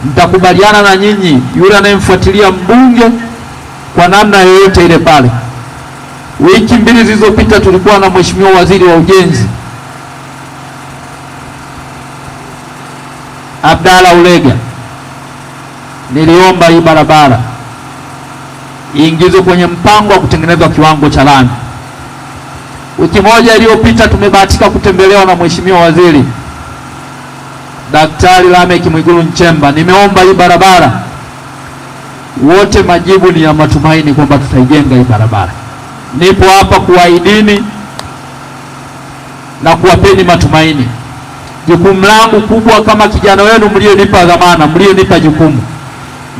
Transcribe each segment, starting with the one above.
Nitakubaliana na nyinyi, yule anayemfuatilia mbunge kwa namna yoyote ile pale. Wiki 2 zilizopita tulikuwa na Mheshimiwa Waziri wa Ujenzi Abdalla Ulega. Niliomba hii barabara iingizwe kwenye mpango wa kutengenezwa kiwango cha lami. Wiki moja iliyopita tumebahatika kutembelewa na Mheshimiwa Waziri Daktari Lameck Mwigulu Nchemba. Nimeomba hii barabara, wote majibu ni ya matumaini kwamba tutaijenga hii barabara. Nipo hapa kuahidini na kuwapeni matumaini. Jukumu langu kubwa kama kijana wenu mlionipa dhamana, mlionipa jukumu,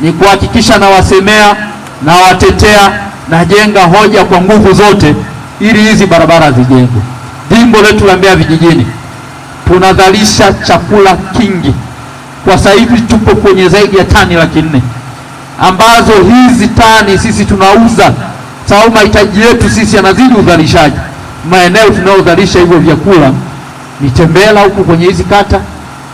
ni kuhakikisha na wasemea na watetea na jenga hoja kwa nguvu zote ili hizi barabara zijengwe. Jimbo letu la Mbeya vijijini tunazalisha chakula kingi. Kwa sasa hivi tupo kwenye zaidi ya tani 400,000 ambazo hizi tani sisi tunauza, sababu mahitaji yetu sisi yanazidi uzalishaji. Maeneo tunayozalisha hivyo vyakula ni Tembela huku kwenye hizi kata,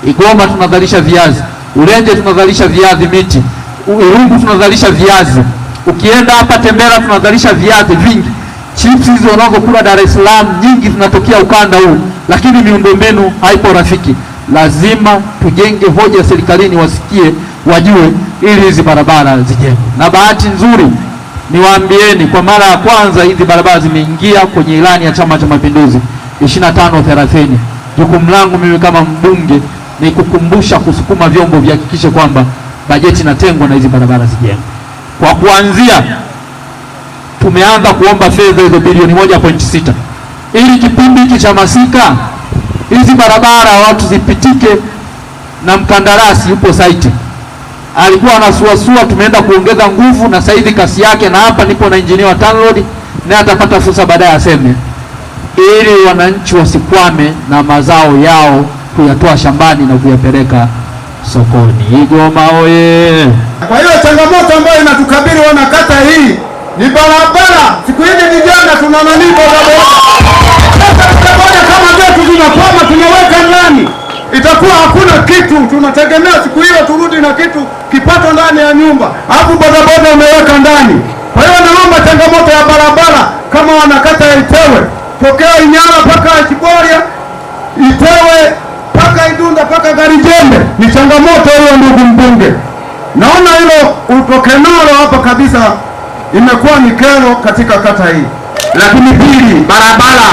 Igoma tunazalisha viazi, Ulenje tunazalisha viazi miti, Irungu tunazalisha viazi. Ukienda hapa Tembela tunazalisha viazi vingi. Chips hizo wanazokula Dar es Salaam nyingi zinatokea ukanda huu, lakini miundombinu haipo rafiki. Lazima tujenge hoja serikalini, wasikie, wajue, ili hizi barabara zijengwe. Na bahati nzuri niwaambieni, kwa mara ya kwanza hizi barabara zimeingia kwenye ilani ya Chama cha Mapinduzi 25-30. Jukumu langu mimi kama mbunge ni kukumbusha, kusukuma vyombo vihakikishe kwamba bajeti inatengwa na hizi barabara zijengwe. Kwa kuanzia tumeanza kuomba fedha hizo bilioni 1.6 ili kipindi hiki cha masika hizi barabara watu zipitike, na mkandarasi yupo site, alikuwa anasuasua. Tumeenda kuongeza nguvu na sasa hivi kasi yake, na hapa nipo na engineer wa TANROADS na atapata fursa baadaye aseme, ili wananchi wasikwame na mazao yao kuyatoa shambani na kuyapeleka sokoni. Igoma oye! Kwa hiyo changamoto ambayo inatukabili wana kata hii ni barabara. Siku hizi vijana tunanani bodaboda. Sasa boda kama zetu zinakwama, tunaweka ndani, itakuwa hakuna kitu. Tunategemea siku hiyo turudi na kitu kipato ndani ya nyumba, alafu bodaboda umeweka ndani. Kwa hiyo naomba changamoto ya barabara kama wanakata ya Itewe, tokea Inyala mpaka Chiboria, Itewe mpaka Idunda mpaka Garijembe, ni changamoto hiyo ndugu mbunge. Naona hilo utokenalo hapa kabisa imekuwa ni kero katika kata hii. Lakini pili, barabara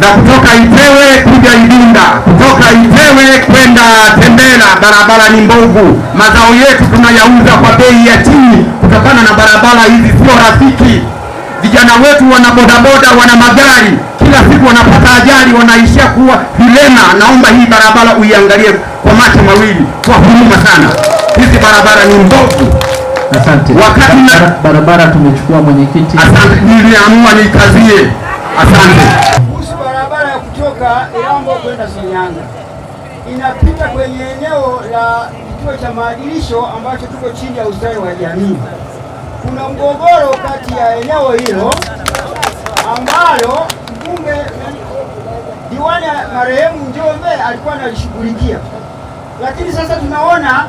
za kutoka Itewe kuja Idunda, kutoka Itewe kwenda Tembela, barabara ni mbovu. Mazao yetu tunayauza kwa bei ya chini kutokana na barabara hizi sio rafiki. Vijana wetu wana bodaboda, wana magari, kila siku wanapata ajali, wanaishia kuwa vilema. Naomba hii barabara uiangalie kwa macho mawili, kwa huruma sana. Hizi barabara ni mbovu. Asante. Wakati barabara tumechukua mwenyekiti. Asante, niliamua nikazie. Asante. Kuhusu barabara ya kutoka Irambo kwenda Shinyanga, inapita kwenye eneo la kituo cha maadilisho ambacho tuko chini ya ustawi wa jamii. Kuna mgogoro kati ya eneo hilo ambalo mbunge diwani marehemu Njombe alikuwa analishughulikia, lakini sasa tunaona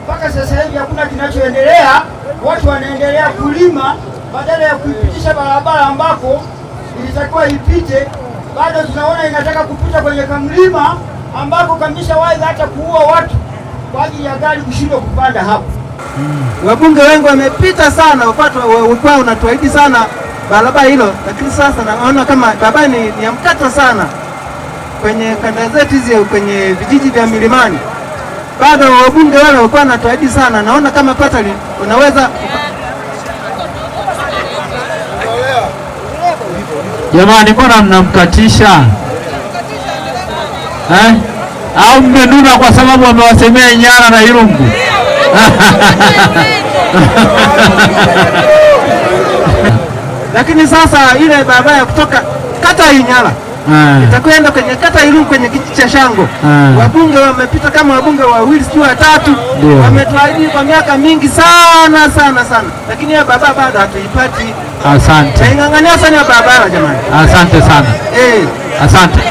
mpaka sasa hivi hakuna kinachoendelea. Watu wanaendelea kulima badala ya kuipitisha barabara ambako ilitakiwa ipite. Bado tunaona inataka kupita kwenye kamlima ambako kameshawahi hata kuua watu kwa ajili ya gari kushindwa kupanda hapo. Wabunge wengi wamepita sana, walikuwa unatuahidi sana barabara hilo, lakini sasa naona kama barabara ni ya mkato sana kwenye kanda zetu hizi, kwenye vijiji vya milimani. Bado wabunge wale walikuwa wanatuahidi sana, naona kama pata unaweza. Jamani, mbona mnamkatisha au mmenuna kwa sababu wamewasemea Inyala na Irungu? Lakini sasa ile barabara ya kutoka kata Inyala itakwenda kwenye kata Irungu kwenye kijiji cha Shango. Wabunge wamepita kama wabunge wawili sio watatu, wametuahidi kwa miaka mingi sana sana sana, lakini ya barabara bado hatuipati. Asante. Naingangania sana ya barabara jamani. Asante sana. Asante.